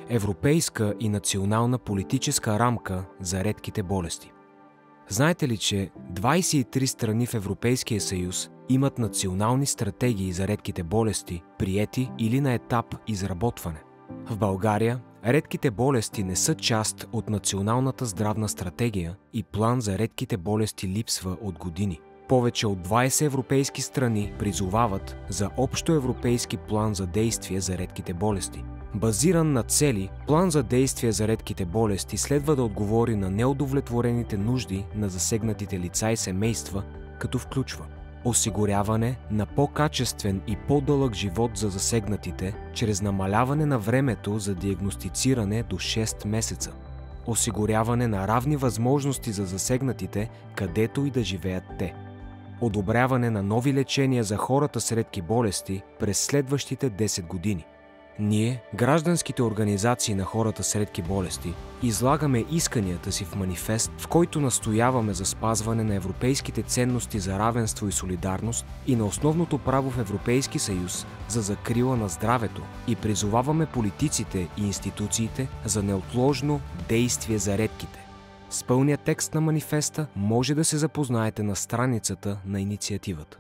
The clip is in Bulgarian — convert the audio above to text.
Европейска и национална политическа рамка за редките болести. Знаете ли, че 23 страни в Европейския съюз имат национални стратегии за редките болести, приети или на етап изработване? В България редките болести не са част от Националната здравна стратегия и план за редките болести липсва от години. Повече от 20 европейски страни призовават за общоевропейски план за действие за редките болести. Базиран на цели, план за действие за редките болести следва да отговори на неудовлетворените нужди на засегнатите лица и семейства, като включва осигуряване на по-качествен и по-дълъг живот за засегнатите, чрез намаляване на времето за диагностициране до 6 месеца. Осигуряване на равни възможности за засегнатите, където и да живеят те. Одобряване на нови лечения за хората с редки болести през следващите 10 години. Ние, гражданските организации на хората с редки болести, излагаме исканията си в манифест, в който настояваме за спазване на европейските ценности за равенство и солидарност и на основното право в Европейски съюз за закрила на здравето и призоваваме политиците и институциите за неотложно действие за редките. С пълния текст на манифеста може да се запознаете на страницата на инициативата.